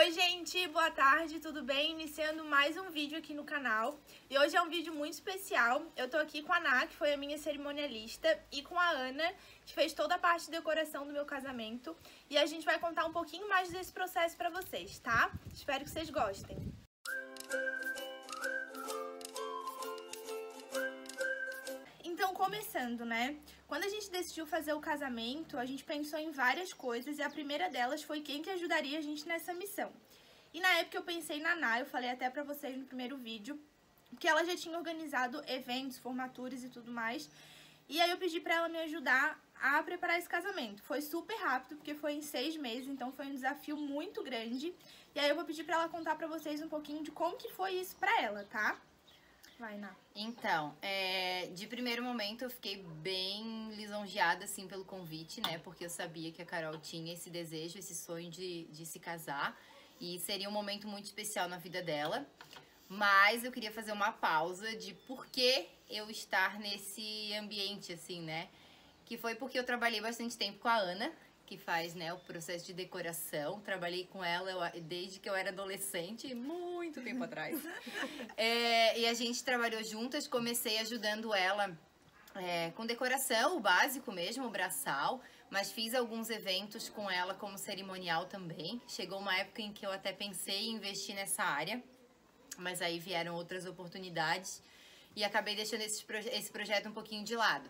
Oi gente, boa tarde, tudo bem? Iniciando mais um vídeo aqui no canal. E hoje é um vídeo muito especial. Eu tô aqui com a Ná, que foi a minha cerimonialista, e com a Ana, que fez toda a parte de decoração do meu casamento. E a gente vai contar um pouquinho mais desse processo pra vocês, tá? Espero que vocês gostem. Então, começando, né? Quando a gente decidiu fazer o casamento, a gente pensou em várias coisas e a primeira delas foi quem que ajudaria a gente nessa missão. E na época eu pensei na Ná, eu falei até pra vocês no primeiro vídeo, que ela já tinha organizado eventos, formaturas e tudo mais. E aí eu pedi pra ela me ajudar a preparar esse casamento. Foi super rápido, porque foi em 6 meses, então foi um desafio muito grande. E aí eu vou pedir pra ela contar pra vocês um pouquinho de como que foi isso pra ela, tá? Vai, Ná. Então, de primeiro momento eu fiquei bem lisonjeada, assim, pelo convite, né? Porque eu sabia que a Carol tinha esse desejo, esse sonho de se casar. E seria um momento muito especial na vida dela. Mas eu queria fazer uma pausa de por que eu estar nesse ambiente, assim, né? Que foi porque eu trabalhei bastante tempo com a Ana, que faz, né, o processo de decoração. Trabalhei com ela desde que eu era adolescente, muito tempo atrás. E a gente trabalhou juntas, comecei ajudando ela com decoração, o básico mesmo, o braçal, mas fiz alguns eventos com ela como cerimonial também. Chegou uma época em que eu até pensei em investir nessa área, mas aí vieram outras oportunidades e acabei deixando esse projeto um pouquinho de lado.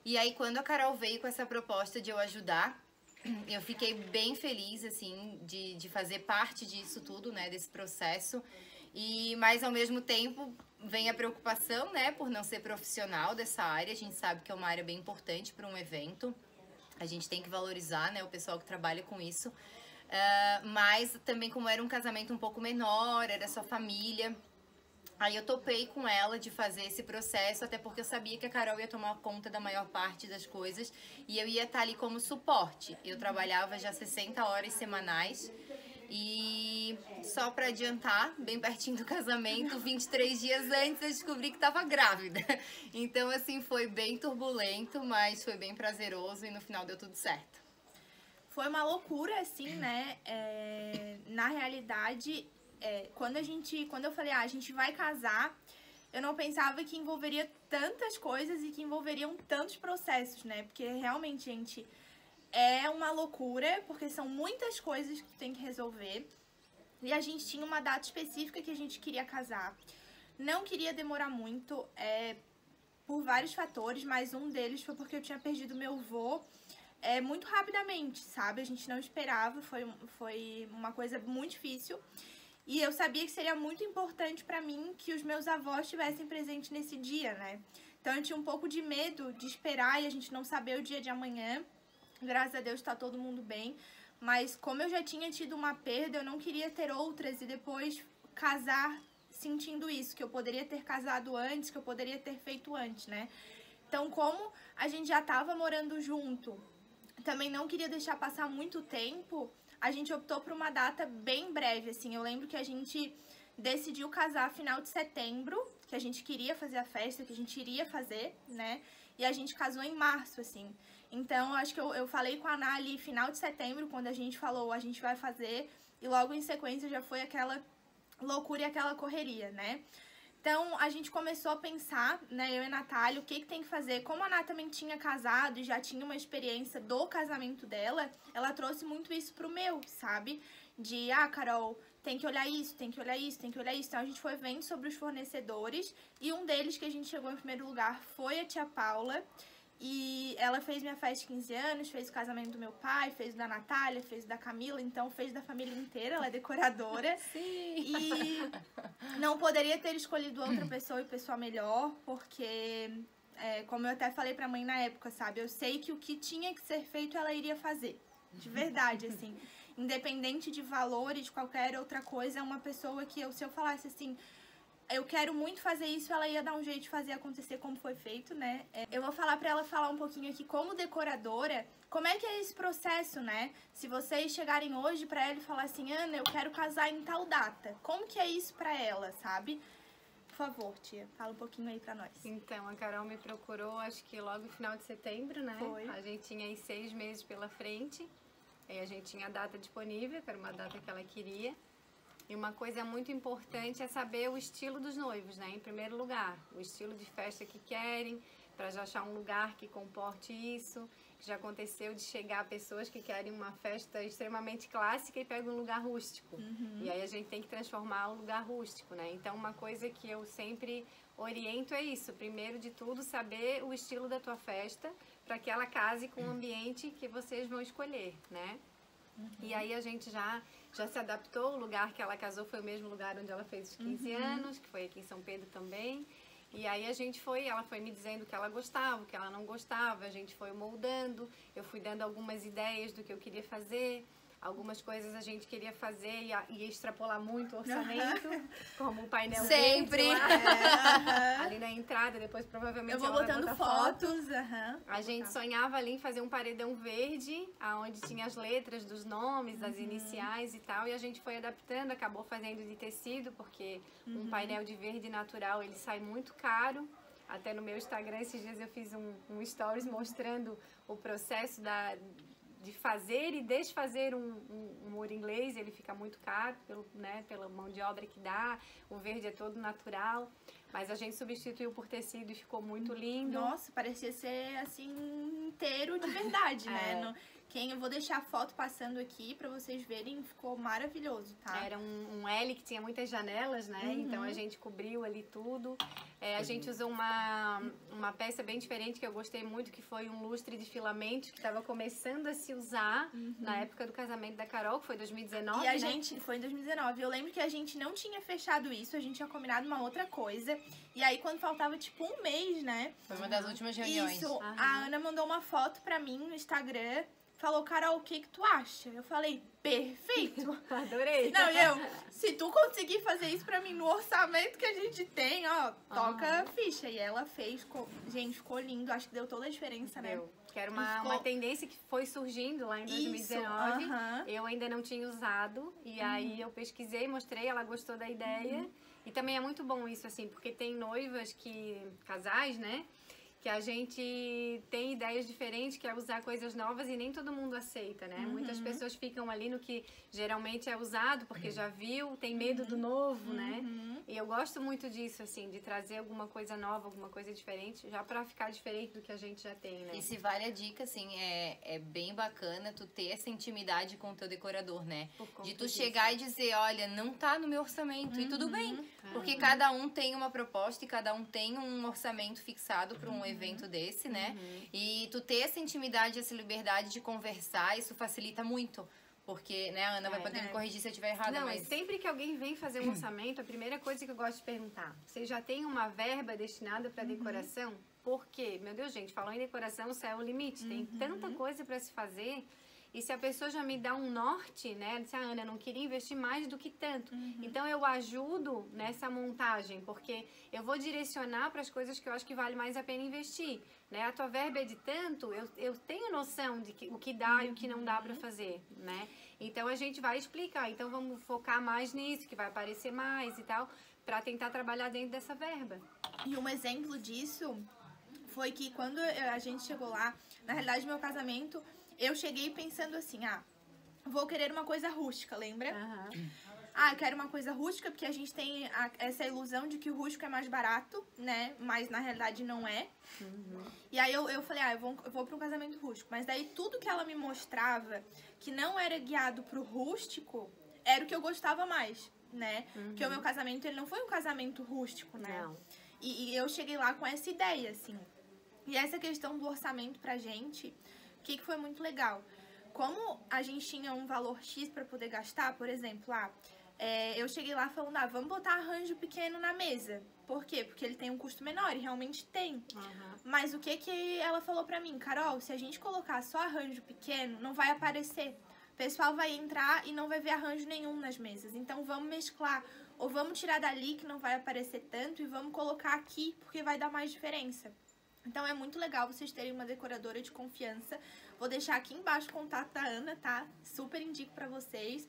E aí, quando a Carol veio com essa proposta de eu ajudar, eu fiquei bem feliz, assim, de fazer parte disso tudo, né, desse processo. Mas, ao mesmo tempo, vem a preocupação, né, por não ser profissional dessa área. A gente sabe que é uma área bem importante para um evento. A gente tem que valorizar, né, o pessoal que trabalha com isso. Mas também, como era um casamento um pouco menor, era só família, aí eu topei com ela de fazer esse processo, até porque eu sabia que a Carol ia tomar conta da maior parte das coisas e eu ia estar ali como suporte. Eu trabalhava já 60 horas semanais e só para adiantar, bem pertinho do casamento, 23 dias antes eu descobri que estava grávida. Então, assim, foi bem turbulento, mas foi bem prazeroso e no final deu tudo certo. Foi uma loucura, assim, né? Na realidade, quando eu falei, a gente vai casar, eu não pensava que envolveria tantas coisas e que envolveriam tantos processos, né? Porque realmente, gente, é uma loucura, porque são muitas coisas que tem que resolver. E a gente tinha uma data específica que a gente queria casar. Não queria demorar muito, por vários fatores, mas um deles foi porque eu tinha perdido meu avô muito rapidamente, sabe? A gente não esperava, foi uma coisa muito difícil. E eu sabia que seria muito importante pra mim que os meus avós estivessem presentes nesse dia, né? Então eu tinha um pouco de medo de esperar e a gente não saber o dia de amanhã. Graças a Deus tá todo mundo bem. Mas como eu já tinha tido uma perda, eu não queria ter outras e depois casar sentindo isso, que eu poderia ter casado antes, que eu poderia ter feito antes, né? Então, como a gente já tava morando junto, também não queria deixar passar muito tempo, a gente optou por uma data bem breve, assim. Eu lembro que a gente decidiu casar final de setembro, que a gente queria fazer a festa, que a gente iria fazer, né? E a gente casou em março, assim. Então, acho que eu falei com a Ana ali final de setembro, quando a gente falou, a gente vai fazer, e logo em sequência já foi aquela loucura e aquela correria, né? Então, a gente começou a pensar, né, eu e a Natália, o que tem que fazer. Como a Ana também tinha casado e já tinha uma experiência do casamento dela, ela trouxe muito isso pro meu, sabe? De, Carol, tem que olhar isso, tem que olhar isso, tem que olhar isso. Então, a gente foi vendo sobre os fornecedores e um deles que a gente chegou em primeiro lugar foi a tia Paula. E ela fez minha festa de 15 anos, fez o casamento do meu pai, fez o da Natália, fez o da Camila, então fez da família inteira, ela é decoradora. Sim! E não poderia ter escolhido outra pessoa e pessoa melhor, porque, como eu até falei pra mãe na época, sabe? Eu sei que o que tinha que ser feito, ela iria fazer. De verdade, assim. Independente de valor e de qualquer outra coisa, é uma pessoa que, se eu falasse assim, eu quero muito fazer isso, ela ia dar um jeito de fazer acontecer como foi feito, né? Eu vou falar pra ela falar um pouquinho aqui como decoradora, como é que é esse processo, né? Se vocês chegarem hoje pra ela e falar assim, Ana, eu quero casar em tal data, como que é isso pra ela, sabe? Por favor, tia, fala um pouquinho aí pra nós. Então, a Carol me procurou, acho que logo no final de setembro, né? Foi. A gente tinha aí 6 meses pela frente. Aí a gente tinha a data disponível, que era uma data que ela queria. E uma coisa muito importante é saber o estilo dos noivos, né? Em primeiro lugar, o estilo de festa que querem, para já achar um lugar que comporte isso. Já aconteceu de chegar pessoas que querem uma festa extremamente clássica e pegam um lugar rústico. E aí a gente tem que transformar o lugar rústico, né? Então uma coisa que eu sempre oriento é isso. Primeiro de tudo, saber o estilo da tua festa, para que ela case com o ambiente que vocês vão escolher, né? E aí a gente já se adaptou, o lugar que ela casou foi o mesmo lugar onde ela fez os 15 anos, que foi aqui em São Pedro também. E aí ela foi me dizendo o que ela gostava, o que ela não gostava, a gente foi moldando, eu fui dando algumas ideias do que eu queria fazer. Algumas coisas a gente queria fazer e ia extrapolar muito o orçamento, como o painel sempre verde lá, ali na entrada, depois provavelmente eu vou ela vai botando botar fotos. A gente sonhava ali em fazer um paredão verde, onde tinha as letras dos nomes, das iniciais e tal, e a gente foi adaptando, acabou fazendo de tecido, porque um painel de verde natural, ele sai muito caro. Até no meu Instagram, esses dias eu fiz um stories mostrando o processo de fazer e desfazer um muro inglês. Ele fica muito caro pela mão de obra que dá, o verde é todo natural, mas a gente substituiu por tecido e ficou muito lindo. Nossa, parecia ser assim inteiro de verdade, né? Eu vou deixar a foto passando aqui pra vocês verem, ficou maravilhoso, tá? Era um L que tinha muitas janelas, né? Então a gente cobriu ali tudo. A gente usou uma peça bem diferente que eu gostei muito, que foi um lustre de filamentos que estava começando a se usar na época do casamento da Carol, que foi 2019, E a gente, foi em 2019, eu lembro que a gente não tinha fechado isso, a gente tinha combinado uma outra coisa. E aí quando faltava tipo um mês, né? Foi uma das últimas reuniões. Isso, a Ana mandou uma foto pra mim no Instagram, falou, Carol, o que tu acha? Eu falei, perfeito. Adorei. Não, se tu conseguir fazer isso pra mim no orçamento que a gente tem, ó, toca a ficha. E ela fez, gente, ficou lindo, acho que deu toda a diferença, né? Deu. Que era uma tendência que foi surgindo lá em 2019. Isso, eu ainda não tinha usado, e aí eu pesquisei, mostrei, ela gostou da ideia. E também é muito bom isso, assim, porque tem noivas casais, né? Que a gente tem ideias diferentes, que é usar coisas novas e nem todo mundo aceita, né? Muitas pessoas ficam ali no que geralmente é usado, porque já viu, tem medo do novo, né? E eu gosto muito disso, assim, de trazer alguma coisa nova, alguma coisa diferente, já pra ficar diferente do que a gente já tem, né? E se vale a dica, assim, é bem bacana tu ter essa intimidade com o teu decorador, né? De tu chegar e dizer, olha, não tá no meu orçamento, e tudo bem. Porque cada um tem uma proposta e cada um tem um orçamento fixado para um evento desse, né? E tu ter essa intimidade, essa liberdade de conversar, isso facilita muito. Porque, né, a Ana vai poder me corrigir se eu estiver errada, Não, mas... sempre que alguém vem fazer um orçamento, a primeira coisa que eu gosto de perguntar, você já tem uma verba destinada para decoração? Por quê? Meu Deus, gente, falou em decoração, o céu é o limite. Tem tanta coisa para se fazer. E se a pessoa já me dá um norte, né? Disse, Ana, eu não queria investir mais do que tanto. Então, eu ajudo nessa montagem, porque eu vou direcionar para as coisas que eu acho que vale mais a pena investir. Né? A tua verba é de tanto, eu tenho noção de o que dá e o que não dá para fazer, né? Então, a gente vai explicar. Então, vamos focar mais nisso, que vai aparecer mais e tal, para tentar trabalhar dentro dessa verba. E um exemplo disso foi que quando a gente chegou lá, na realidade, meu casamento... Eu cheguei pensando assim, vou querer uma coisa rústica, lembra? Eu quero uma coisa rústica, porque a gente tem essa ilusão de que o rústico é mais barato, né? Mas na realidade não é. E aí eu falei, eu vou para um casamento rústico. Mas daí tudo que ela me mostrava que não era guiado pro rústico, era o que eu gostava mais, né? Porque o meu casamento, ele não foi um casamento rústico, né? Não. E eu cheguei lá com essa ideia, assim. E essa questão do orçamento pra gente... O que foi muito legal? Como a gente tinha um valor X para poder gastar, por exemplo, eu cheguei lá falando, vamos botar arranjo pequeno na mesa. Por quê? Porque ele tem um custo menor, e realmente tem. Mas o que ela falou pra mim? Carol, se a gente colocar só arranjo pequeno, não vai aparecer. O pessoal vai entrar e não vai ver arranjo nenhum nas mesas. Então, vamos mesclar. Ou vamos tirar dali, que não vai aparecer tanto, e vamos colocar aqui, porque vai dar mais diferença. Então, é muito legal vocês terem uma decoradora de confiança. Vou deixar aqui embaixo o contato da Ana, tá? Super indico pra vocês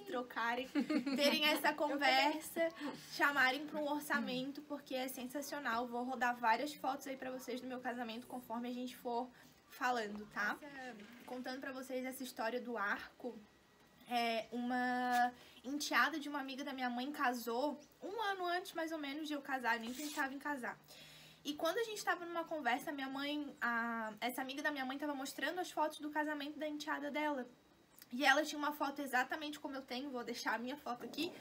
trocarem, terem essa conversa, chamarem para um orçamento, porque é sensacional. Vou rodar várias fotos aí pra vocês do meu casamento, conforme a gente for falando, tá? Contando pra vocês essa história do arco. Uma enteada de uma amiga da minha mãe casou 1 ano antes, mais ou menos, de eu casar. Nem pensava em casar. E quando a gente tava numa conversa, essa amiga da minha mãe tava mostrando as fotos do casamento da enteada dela. E ela tinha uma foto exatamente como eu tenho, vou deixar a minha foto aqui,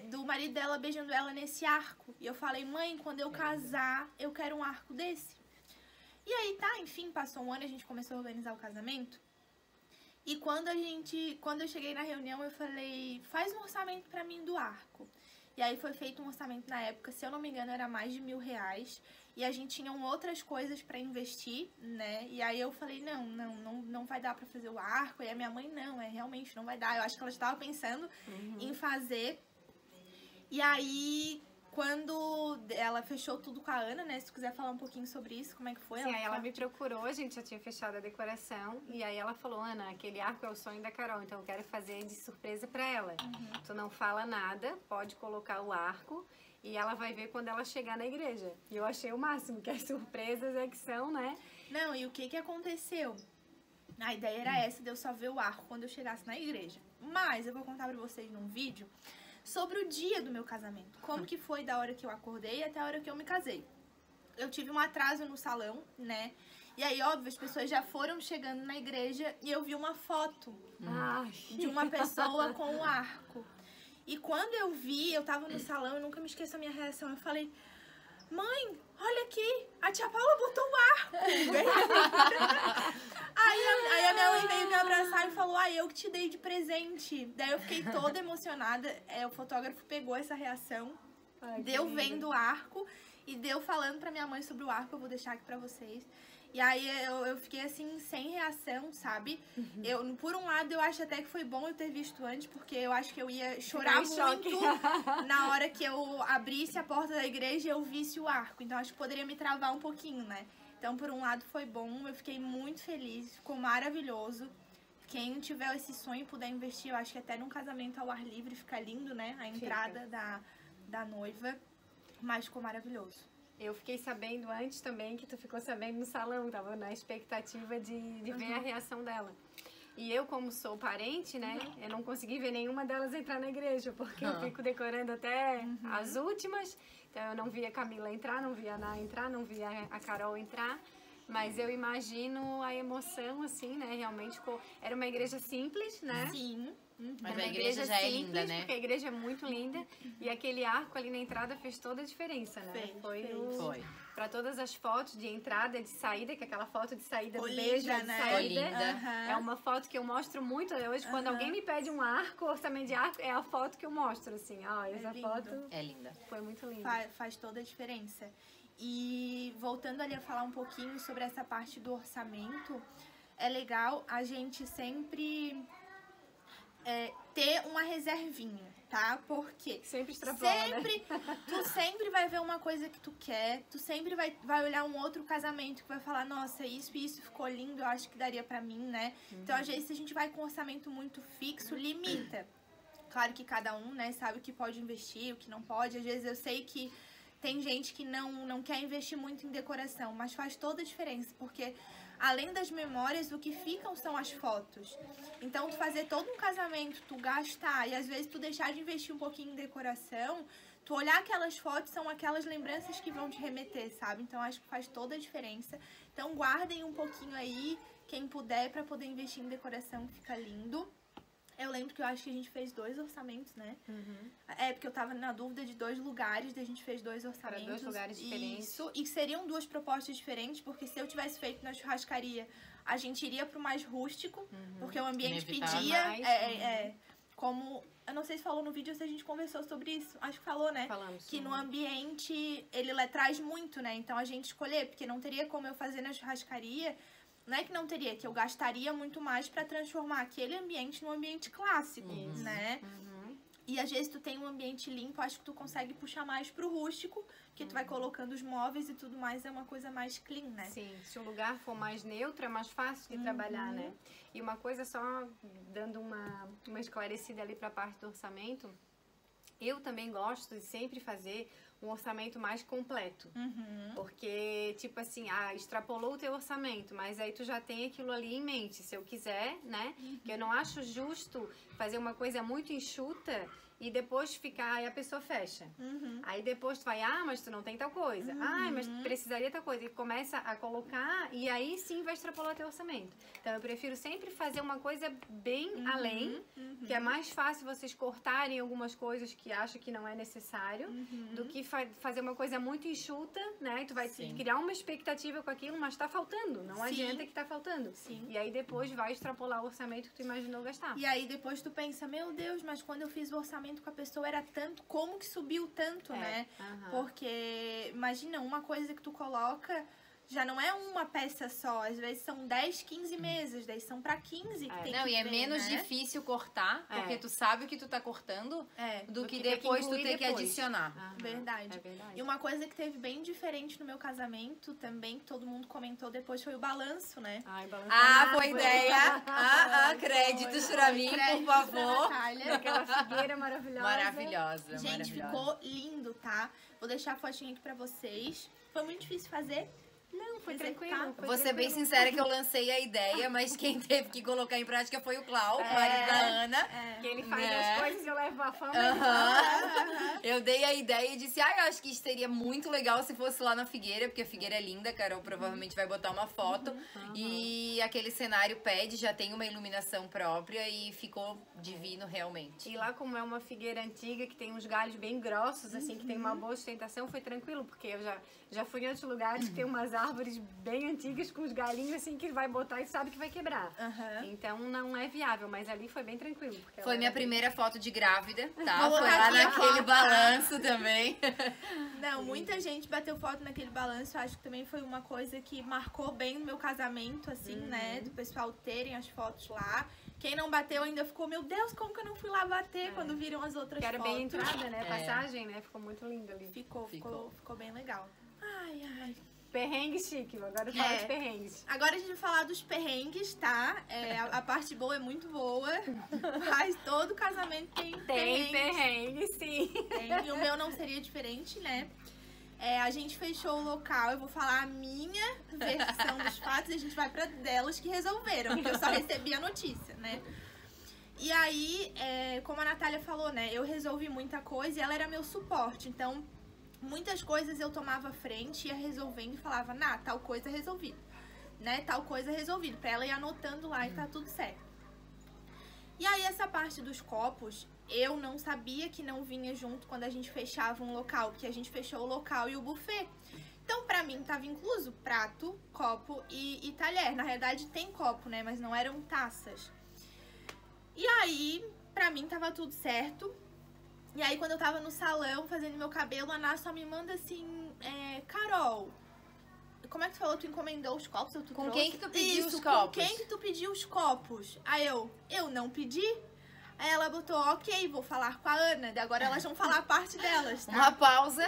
do marido dela beijando ela nesse arco. E eu falei, mãe, quando eu casar, eu quero um arco desse. E aí tá, enfim, passou 1 ano e a gente começou a organizar o casamento. E quando eu cheguei na reunião, eu falei, faz um orçamento pra mim do arco. E aí foi feito um orçamento na época, se eu não me engano, era mais de R$1.000. E a gente tinha outras coisas pra investir, né? E aí eu falei, não vai dar pra fazer o arco. E a minha mãe, realmente não vai dar. Eu acho que ela estava pensando em fazer. E aí, quando ela fechou tudo com a Ana, né? Se tu quiser falar um pouquinho sobre isso, como é que foi? Sim, aí ela me procurou, a gente já tinha fechado a decoração. E aí ela falou, Ana, aquele arco é o sonho da Carol, então eu quero fazer de surpresa pra ela. Tu não fala nada, pode colocar o arco e ela vai ver quando ela chegar na igreja. E eu achei o máximo, que as surpresas é que são, né? Não, e o que aconteceu? A ideia era essa, de eu só ver o arco quando eu chegasse na igreja. Mas eu vou contar pra vocês num vídeo sobre o dia do meu casamento. Como que foi da hora que eu acordei até a hora que eu me casei. Eu tive um atraso no salão, né? E aí, óbvio, as pessoas já foram chegando na igreja e eu vi uma foto de uma pessoa com o arco. E quando eu vi, eu tava no salão, eu nunca me esqueço a minha reação. Eu falei, mãe, olha aqui, a tia Paula botou um arco. Aí a minha mãe veio me abraçar e falou, eu que te dei de presente. Daí eu fiquei toda emocionada. O fotógrafo pegou essa reação, deu vendo o arco e deu falando pra minha mãe sobre o arco. Eu vou deixar aqui pra vocês. E aí eu fiquei assim, sem reação, sabe? Por um lado, eu acho até que foi bom eu ter visto antes, porque eu acho que eu ia chorar muito na hora que eu abrisse a porta da igreja e eu visse o arco. Então acho que poderia me travar um pouquinho, né? Então, por um lado, foi bom, eu fiquei muito feliz, ficou maravilhoso. Quem tiver esse sonho e puder investir, eu acho que até num casamento ao ar livre fica lindo, né? A entrada da noiva, mas ficou maravilhoso. Eu fiquei sabendo antes também que tu ficou sabendo no salão, tava na expectativa de ver a reação dela. E eu, como sou parente, né, eu não consegui ver nenhuma delas entrar na igreja, porque eu fico decorando até as últimas. Então eu não via a Camila entrar, não via a Ana entrar, não via a Carol entrar. Mas eu imagino a emoção, assim, né, realmente era uma igreja simples, né? Sim. Mas a igreja já é linda, né? Porque a igreja é muito linda. E aquele arco ali na entrada fez toda a diferença, né? Foi. Para todas as fotos de entrada, de saída, que aquela foto de saída do linda, beijo, né? de saída. Linda. É uma foto que eu mostro muito. Hoje, quando alguém me pede um arco, orçamento de arco, é a foto que eu mostro, assim. Ó, essa foto é linda. Foi muito linda. Faz toda a diferença. E voltando ali a falar um pouquinho sobre essa parte do orçamento, é legal a gente sempre ter uma reservinha, tá? Porque sempre extrapola, tu sempre vai ver uma coisa que tu quer, tu sempre vai olhar um outro casamento que vai falar, nossa, isso e isso ficou lindo, eu acho que daria pra mim, né? Então, às vezes, se a gente vai com um orçamento muito fixo, limita. Claro que cada um, né, sabe o que pode investir, o que não pode. Às vezes eu sei que tem gente que não quer investir muito em decoração, mas faz toda a diferença, porque além das memórias, o que ficam são as fotos. Então, tu fazer todo um casamento, tu gastar e às vezes tu deixar de investir um pouquinho em decoração, tu olhar aquelas fotos, são aquelas lembranças que vão te remeter, sabe? Então, acho que faz toda a diferença. Então, guardem um pouquinho aí, quem puder, pra poder investir em decoração, que fica lindo. Eu lembro que eu acho que a gente fez 2 orçamentos, né? Porque eu tava na dúvida de 2 lugares, daí a gente fez 2 orçamentos. Para 2 lugares diferentes. Isso, e seriam 2 propostas diferentes, porque se eu tivesse feito na churrascaria, a gente iria pro mais rústico, porque o ambiente pedia. Como, eu não sei se falou no vídeo ou se a gente conversou sobre isso, acho que falou, né? Falamos. Que no ambiente, ele traz muito, né? Então a gente escolher, porque não teria como eu fazer na churrascaria. Não é que não teria, que eu gastaria muito mais pra transformar aquele ambiente num ambiente clássico, né? E às vezes tu tem um ambiente limpo, acho que tu consegue puxar mais pro rústico, que tu vai colocando os móveis e tudo mais, é uma coisa mais clean, né? Sim, se o lugar for mais neutro, é mais fácil de trabalhar, né? E uma coisa só, dando uma esclarecida ali pra parte do orçamento, eu também gosto de sempre fazer um orçamento mais completo. Uhum. Porque, tipo assim, extrapolou o teu orçamento, mas aí tu já tem aquilo ali em mente. Se eu quiser, né? Que eu não acho justo fazer uma coisa muito enxuta e depois ficar, aí a pessoa fecha. Uhum. Aí depois tu vai, mas tu não tem tal coisa. Mas tu precisaria tal coisa. E começa a colocar, e aí sim vai extrapolar teu orçamento. Então eu prefiro sempre fazer uma coisa bem além, que é mais fácil vocês cortarem algumas coisas que acham que não é necessário, do que fazer uma coisa muito enxuta, né? E tu vai criar uma expectativa com aquilo, mas tá faltando. Não adianta que tá faltando. Sim. E aí depois vai extrapolar o orçamento que tu imaginou gastar. E aí depois tu pensa, meu Deus, mas quando eu fiz o orçamento com a pessoa era tanto, como que subiu tanto, né? Porque, imagina, uma coisa que tu coloca já não é uma peça só, às vezes são 10, 15 mesas, daí são pra 15 que tem Não, que e é ver, menos né? difícil cortar, porque tu sabe o que tu tá cortando, do que ter que depois tu incluir ter que depois. adicionar. Verdade. É verdade. E uma coisa que teve bem diferente no meu casamento também, que todo mundo comentou depois, foi o balanço, né? Boa ideia. Créditos pra mim, por favor. Aquela figueira maravilhosa. Maravilhosa. Gente, ficou lindo, tá? Vou deixar a fotinha aqui pra vocês. Foi muito difícil fazer. Não, foi Executar. tranquilo. Vou ser bem sincera que eu lancei a ideia, mas quem teve que colocar em prática foi o Clau, o marido da Ana. Que ele faz Né? as coisas e eu levo a fama. Eu dei a ideia e disse, eu acho que isso seria muito legal se fosse lá na Figueira, porque a Figueira é linda, a Carol provavelmente vai botar uma foto. E aquele cenário pede, já tem uma iluminação própria e ficou divino realmente. E lá, como é uma figueira antiga, que tem uns galhos bem grossos, assim, que tem uma boa sustentação, foi tranquilo, porque eu já fui em outros lugares que tem umas árvores bem antigas com os galinhos, assim, que vai botar e sabe que vai quebrar. Então, não é viável, mas ali foi bem tranquilo. Porque Foi minha primeira foto de grávida, tá? Vou Foi botar lá aqui a naquele foto. balanço também. Não, muita gente bateu foto naquele balanço. Eu acho que também foi uma coisa que marcou bem no meu casamento, assim, né? Do pessoal terem as fotos lá. Quem não bateu ainda ficou, meu Deus, como que eu não fui lá bater quando viram as outras Que era fotos? bem entrada, né? Passagem, né? Ficou muito lindo ali. Ficou bem legal. Ai. Perrengue chique, agora fala de perrengues. Agora a gente vai falar dos perrengues, tá? A parte boa é muito boa, mas todo casamento tem Perrengue, sim. Tem, e o meu não seria diferente, né? A gente fechou o local, eu vou falar a minha versão dos fatos e a gente vai pra delas que resolveram, porque eu só recebi a notícia, né? E aí, como a Natália falou, né? Eu resolvi muita coisa e ela era meu suporte, então muitas coisas eu tomava frente, ia resolvendo e falava, tal coisa resolvido, né? Tal coisa resolvido, pra ela ir anotando lá e tá tudo certo. E aí, essa parte dos copos, eu não sabia que não vinha junto quando a gente fechava um local, porque a gente fechou o local e o buffet. Então, pra mim, tava incluso prato, copo e talher. Na realidade, tem copo, né? Mas não eram taças. E aí, pra mim, tava tudo certo. E aí, quando eu tava no salão fazendo meu cabelo, a Ná só me manda assim, Carol, como é que tu falou? Tu encomendou os copos? Ou tu Com trouxe? quem que tu pediu Isso, os copos? Com quem que tu pediu os copos? Aí eu não pedi. Aí ela botou, ok, vou falar com a Ana. Agora elas vão falar a parte delas, tá? Uma pausa.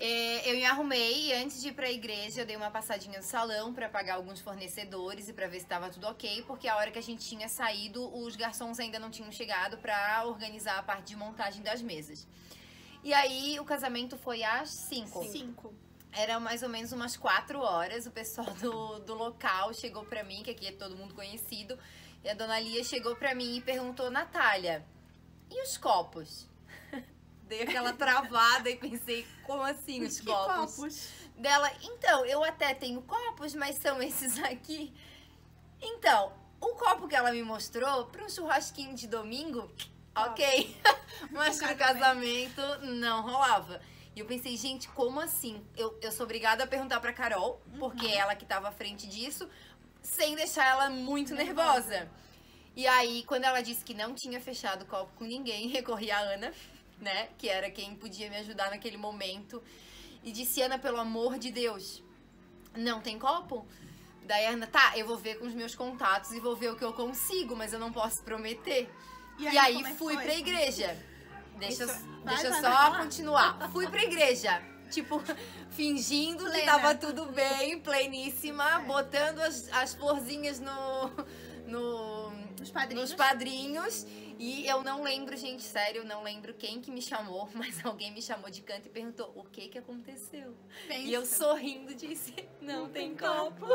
Eu me arrumei e antes de ir pra igreja eu dei uma passadinha no salão pra pagar alguns fornecedores e pra ver se tava tudo ok, porque a hora que a gente tinha saído, os garçons ainda não tinham chegado pra organizar a parte de montagem das mesas. E aí o casamento foi às 5. Era mais ou menos umas 4 horas, o pessoal do local chegou pra mim, que aqui é todo mundo conhecido, e a dona Lia chegou pra mim e perguntou, Natália, e os copos? Dei aquela travada e pensei, como assim os copos? Dela, então, eu até tenho copos, mas são esses aqui. Então, o copo que ela me mostrou para um churrasquinho de domingo, ok. Mas pro casamento não rolava. E eu pensei, gente, como assim? Eu sou obrigada a perguntar pra Carol, porque é ela que tava à frente disso, sem deixar ela muito nervosa. E aí, quando ela disse que não tinha fechado o copo com ninguém, recorri à Ana, né, que era quem podia me ajudar naquele momento, e disse, Ana, pelo amor de Deus, não tem copo? Daí a Ana, tá, eu vou ver com os meus contatos e vou ver o que eu consigo, mas eu não posso prometer. E aí fui pra igreja. Deixa eu só continuar. Fui pra igreja, tipo, fingindo que tava tudo bem, pleníssima, botando as florzinhas nos padrinhos. E eu não lembro, gente, sério, eu não lembro quem que me chamou, mas alguém me chamou de canto e perguntou o que que aconteceu. Pensa. E eu sorrindo disse, não tem copo.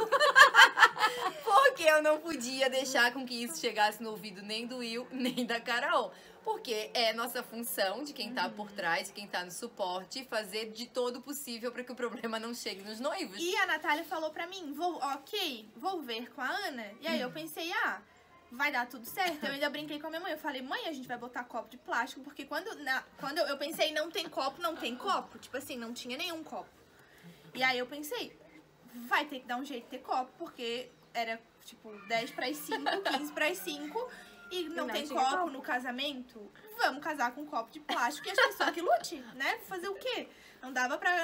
Porque eu não podia deixar com que isso chegasse no ouvido nem do Will, nem da Carol. Porque é nossa função de quem tá por trás, de quem tá no suporte, fazer de todo o possível para que o problema não chegue nos noivos. E a Natália falou pra mim, vou ver com a Ana. E aí eu pensei, vai dar tudo certo. Eu ainda brinquei com a minha mãe. Eu falei, mãe, a gente vai botar copo de plástico. Porque quando eu pensei, não tem copo. Tipo assim, não tinha nenhum copo. E aí eu pensei, vai ter que dar um jeito de ter copo. Porque era, tipo, 10 para as 5, 15 para as 5. E não tem copo no casamento. Vamos casar com um copo de plástico e as pessoas que lute, né? Fazer o quê?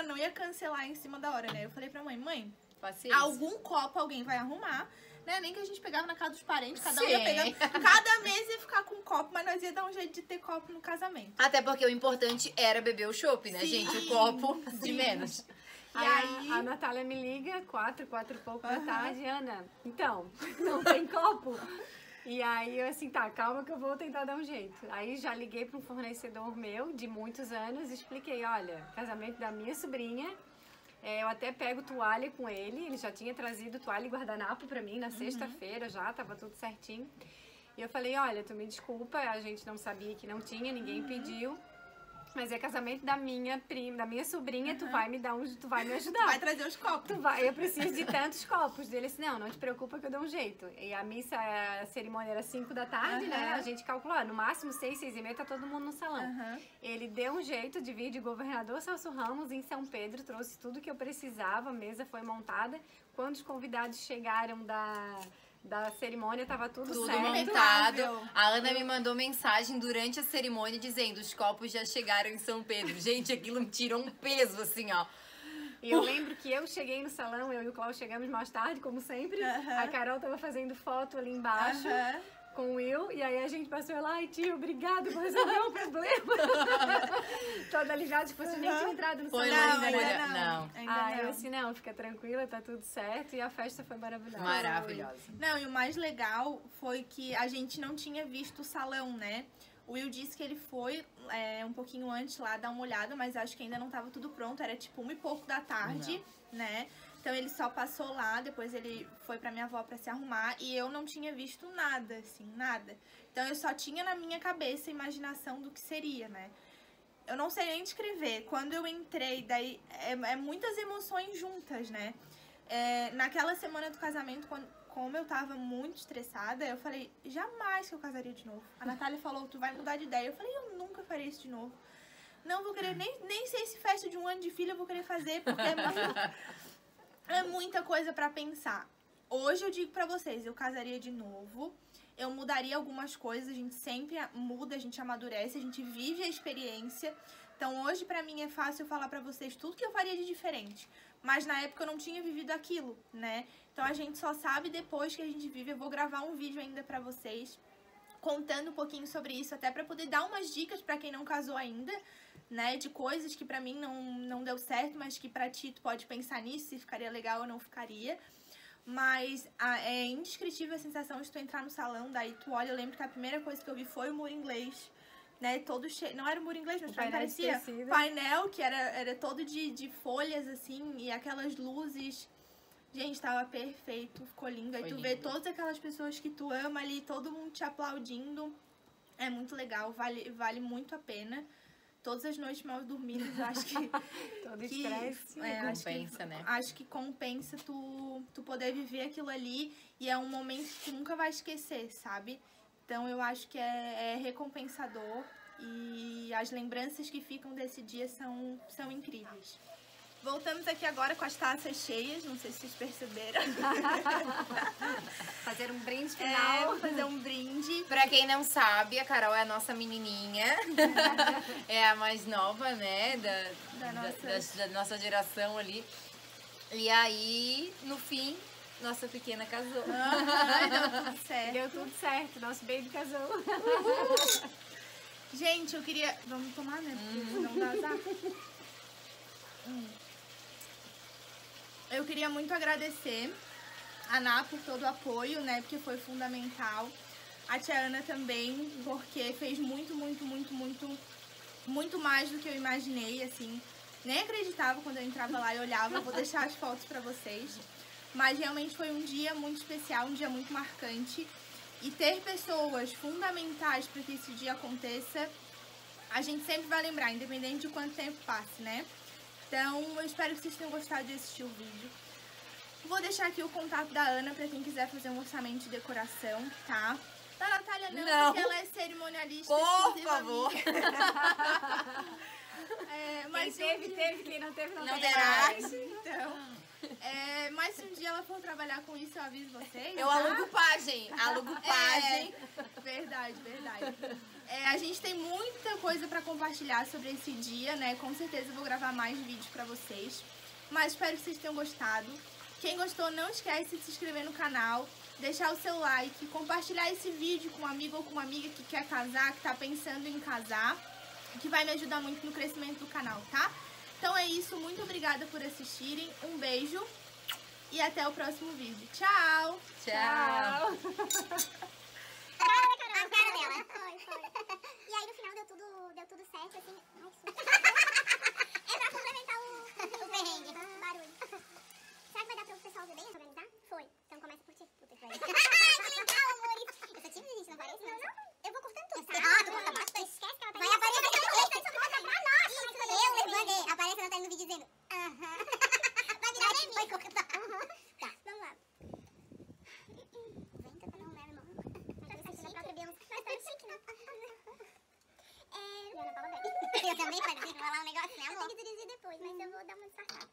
Não ia cancelar em cima da hora, né? Eu falei pra mãe, Paciência. algum copo alguém vai arrumar, né? Nem que a gente pegava na casa dos parentes, cada um ia pegando. Cada mês ia ficar com um copo, mas nós ia dar um jeito de ter copo no casamento. Até porque o importante era beber o chopp, né, gente? O copo de menos. E aí... A Natália me liga, 4 e pouco da tarde, Ana, então, não tem copo? E aí eu assim, tá, calma que eu vou tentar dar um jeito. Aí já liguei para um fornecedor meu de muitos anos e expliquei, olha, casamento da minha sobrinha, eu até pego toalha com ele já tinha trazido toalha e guardanapo para mim na sexta-feira já, tava tudo certinho. E eu falei, olha, tu me desculpa, a gente não sabia que não tinha, ninguém pediu. Mas é casamento da minha prima, da minha sobrinha, tu vai me ajudar. Vai trazer os copos. Eu preciso de tantos copos. Dele assim, não te preocupa que eu dou um jeito. E a missa, a cerimônia era 5 da tarde, né? A gente calculou, no máximo 6, 6 e meia, tá todo mundo no salão. Ele deu um jeito de vir de governador Celso Ramos em São Pedro, trouxe tudo que eu precisava, a mesa foi montada. Quando os convidados chegaram da cerimônia, tava tudo certo. Montado. A Ana me mandou mensagem durante a cerimônia dizendo, os copos já chegaram em São Pedro. Gente, aquilo me tirou um peso, assim, ó. E eu lembro que eu cheguei no salão, eu e o Cláudio chegamos mais tarde, como sempre. A Carol tava fazendo foto ali embaixo com o Will. E aí a gente passou lá, ai tio, obrigado por resolver o problema. Toda aliviada, tipo, você nem tinha entrado no salão ainda, não. Eu assim, não, fica tranquila, tá tudo certo. E a festa foi maravilhosa. Maravilhosa. Não, e o mais legal foi que a gente não tinha visto o salão, né? O Will disse que ele foi um pouquinho antes lá dar uma olhada, mas acho que ainda não tava tudo pronto. Era tipo 1 e pouco da tarde, né? Então ele só passou lá, depois ele foi pra minha avó pra se arrumar e eu não tinha visto nada, assim, nada. Então eu só tinha na minha cabeça a imaginação do que seria, né? Eu não sei nem descrever. Quando eu entrei, daí muitas emoções juntas, né? Naquela semana do casamento, como eu tava muito estressada, eu falei, jamais que eu casaria de novo. A Natália falou, tu vai mudar de ideia. Eu falei, eu nunca farei isso de novo. Não vou querer, nem sei se festa de 1 ano de filho eu vou querer fazer, porque é muita coisa pra pensar. Hoje eu digo pra vocês, eu casaria de novo, eu mudaria algumas coisas, a gente sempre muda, a gente amadurece, a gente vive a experiência. Então hoje pra mim é fácil falar pra vocês tudo que eu faria de diferente. Mas na época eu não tinha vivido aquilo, né? Então a gente só sabe depois que a gente vive. Eu vou gravar um vídeo ainda pra vocês, contando um pouquinho sobre isso, até pra poder dar umas dicas pra quem não casou ainda, né? De coisas que pra mim não deu certo, mas que pra ti tu pode pensar nisso, se ficaria legal ou não ficaria. Mas é indescritível a sensação de tu entrar no salão, daí tu olha, eu lembro que a primeira coisa que eu vi foi o muro inglês, né, todo cheio, não era o muro inglês, mas parecia painel, que era todo de folhas, assim, e aquelas luzes, gente, tava perfeito, ficou lindo, aí tu vê todas aquelas pessoas que tu ama ali, todo mundo te aplaudindo, é muito legal, vale muito a pena. Todas as noites mal dormidas, eu acho que... Todo estresse. Compensa, né? Acho que compensa tu poder viver aquilo ali e é um momento que tu nunca vai esquecer, sabe? Então eu acho que é recompensador e as lembranças que ficam desse dia são incríveis. Voltamos aqui agora com as taças cheias, não sei se vocês perceberam. Fazer um brinde final. Fazer um brinde. Pra quem não sabe, a Carol é a nossa menininha. É a mais nova, né? Da nossa geração ali. E aí, no fim, nossa pequena casou. Deu tudo certo. Deu tudo certo. Nosso baby casou. Gente, eu queria... Vamos tomar, né? Porque senão dá azar. Eu queria muito agradecer a Ná por todo o apoio, né? Porque foi fundamental. A tia Ana também, porque fez muito mais do que eu imaginei, assim. Nem acreditava quando eu entrava lá e olhava. Vou deixar as fotos pra vocês. Mas realmente foi um dia muito especial, um dia muito marcante. E ter pessoas fundamentais para que esse dia aconteça, a gente sempre vai lembrar, independente de quanto tempo passe, né? Então, eu espero que vocês tenham gostado de assistir o vídeo. Vou deixar aqui o contato da Ana para quem quiser fazer um orçamento de decoração, tá? Da Natália não, porque ela é cerimonialista. Por favor. Mas quem teve, quem não teve, não terá. Então, mas se um dia ela for trabalhar com isso, eu aviso vocês. Eu alugo página. Verdade. A gente tem muita coisa pra compartilhar sobre esse dia, né? Com certeza eu vou gravar mais vídeos pra vocês. Mas espero que vocês tenham gostado. Quem gostou, não esquece de se inscrever no canal, deixar o seu like, compartilhar esse vídeo com um amigo ou com uma amiga que quer casar, que tá pensando em casar, que vai me ajudar muito no crescimento do canal, tá? Então é isso, muito obrigada por assistirem, um beijo e até o próximo vídeo. Tchau! Tchau! A cara dela. Foi. E aí no final deu tudo certo, assim. Ai, que susto. É pra complementar o perrengue, o barulho. Será que vai dar pro pessoal ver bem organizar? Foi. Então começa por ti. Puta que pariu. Ai, que legal, amores. Eu sou tímida, gente, não parece? Não. Eu vou cortando tudo. Tu corta bastante. Esquece que ela tá. Vai aparecer pra nós. Eu levantei. Aparece a Natália no vídeo dizendo. Aham. Vai virar meme. Vai cortar. Tá, vamos lá. Vem, tá não, meu irmão. Mas tá chique, né? Eu também, mas eu tenho que falar um negócio, né, amor? Eu tenho que dirigir depois, mas eu vou dar uma disfarçada.